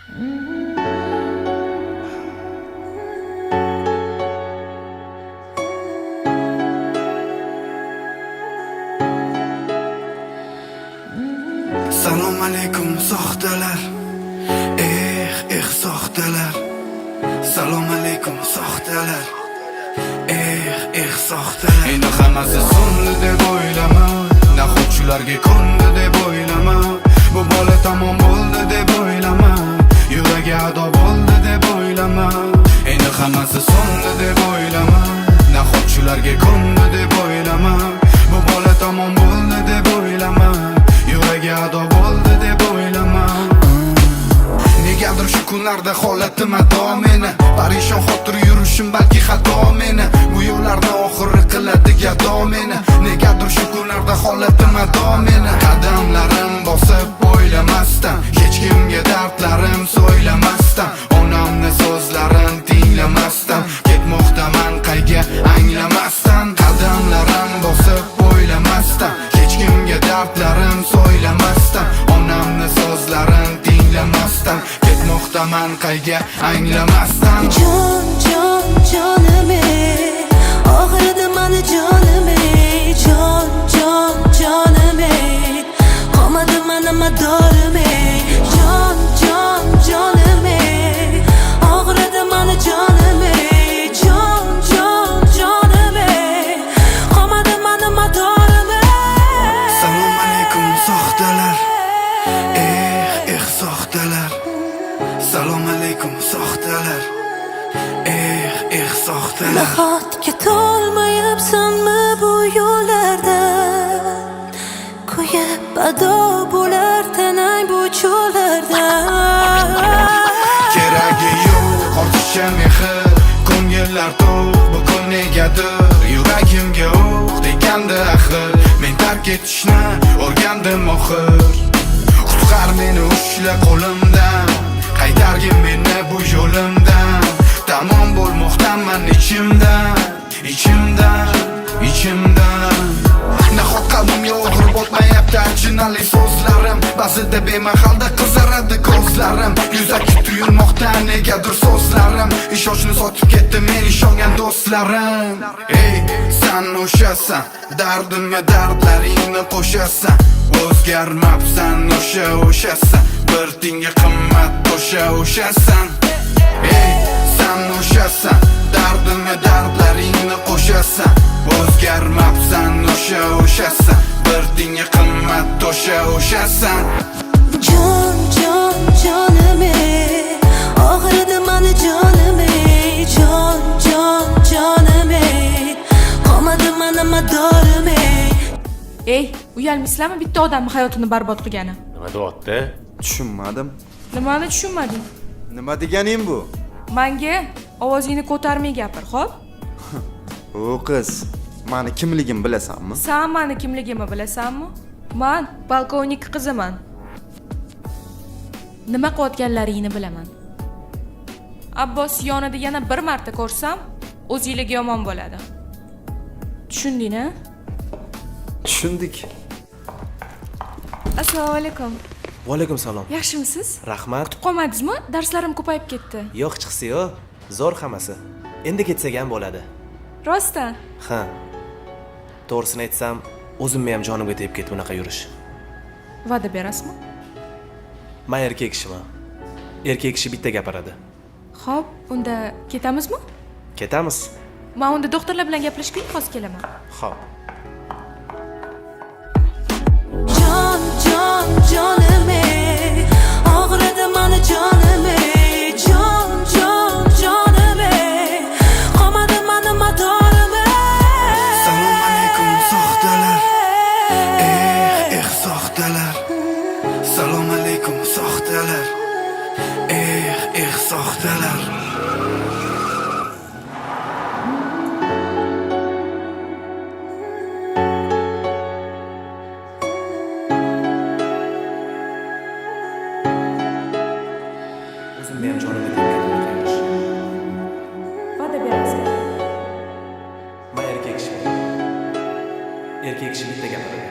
Salom alaykum soxtalar. Soxtalar. Salom alaykum soxtalar. Soxtalar. Endi hammasi so'ndi deb o'ylama. Naxotchilarga ko'ndi deb o'ylama. Bu bola tamom bo'ldi deb o'ylama. Yuragi ado bo'ldi deb o'ylama. Endi hammasi so'ndi deb o'ylama. Naxotchilarga ko'ndi deb o'ylama. Bu bola tamom bo'ldi deb o'ylama. Yuragi ado bo'ldi deb o'ylama. Negadir shu kunlarda holatim ato meni. Parishon xotir yurishim balki xato meni. Bu yo'llarni oxiri qiladi gado meni. Negadir shu kunlarda holatim ato meni. Qadamlarim bosib o'ylamasdan, hech kimga dardlarim so'ylamasdan, onamni so'zlarini tinglamasdan, ketmoqdaman qayga anglamasdan. Qadamlarim bosib o'ylamasdan, hech kimga dardlarim so'ylamasdan, onamni so'zlarini tinglamasdan, ketmoqdaman qayga anglamasdan. Jonim ey, og'ridi mani jonim ey, jonim ey, qolmadi mani madorim ey, jonim ey, og'ridi mani jonim ey, jonim ey, qolmadi mani madorim ey. Salom alaykum soxtalar. Soxtalar. Salom alaykum soxtalar. Soxtalar. Nahotki tolmayapsanmi bu yo'llardan, kuyib ado bo'lar tanang bu cho'llardan. Keragi yo'q ortiqcha mehr, ko'ngillar to'q, bugun negadir yuragimga o'q degandi axir. Men tark etishni o'rgandim oxir. Qutqar meni ushla qo'limdan, qaytargin meni bu yo'limdan. Tamom bo'lmoqdaman ichimdan. Nahot qalbimga og'ir botmayapti achinali so'zlarim. Ba'zida bemahalda qizaradi ko'zlarim. Yuzaki tuyulmoqda negadir so'zlarim. Ishonchni sotib ketdi men ishongan do'stlarim. Ey, sen o'shasan, dardimga dardlaringni qo'shasan. O'zgarmabsan o'shasan, bir tinga qimmat o'shasan. Ey, sen o'shasan, dardimga dardlaringni qo'shasan. O'zgarmabsan o'shasan, bir tinga qimmat o'shasan. Jonim ey, og'ridi mani jonim ey, jonim ey, qolmadi mani madorim ey. Ey, uyalmaysizlarmi bitta odamning hayotini barbod qilgani? Nima deyapti? Tushunmadim. Nimani tushunmading? Nima deganing bu? Menga ovozingni ko'tarmay gapir, xo'p? O qiz, meni kimligim bilasanmi? Sen meni kimligimni bilasanmi? Men polkovnik qiziman. Nima qilayotganlaringni bilaman. Abbos yonida yana bir marta ko'rsam, o'zingizga yomon bo'ladi. Tushundingmi? Tushundik. Assalomu alaykum. Va alaykum salom. Yaxshimisiz? Rahmat. Qolmadingizmi? Darslarim ko'payib ketdi. Yo'q chiqsa-yu, zo'r hammasi. Endi ketsak ham bo'ladi. Rostdan? Ha. To'g'risini aytsam, o'zimni ham jonimga tegib ketdi bunaqa yurish. Va'da berasizmi? Men erkak kishiman. Erkak kishi bitta gapiradi. Xo'p, unda ketamizmi? Ketamiz. Men unda doktorlar bilan gaplashib hozir kelaman. Xo'p. Jonim ey, og'ridi mani jonim ey, jonim ey, qolmadi mani madorim ey. Salom alaykum soxtalar. Soxtalar. Salom alaykum soxtalar. Soxtalar. O'zimni ham jonimga tegib ketdi bunaqa yurish. Va'da berasizmi? Men erkak kishiman. Erkak kishi bitta gapiradi.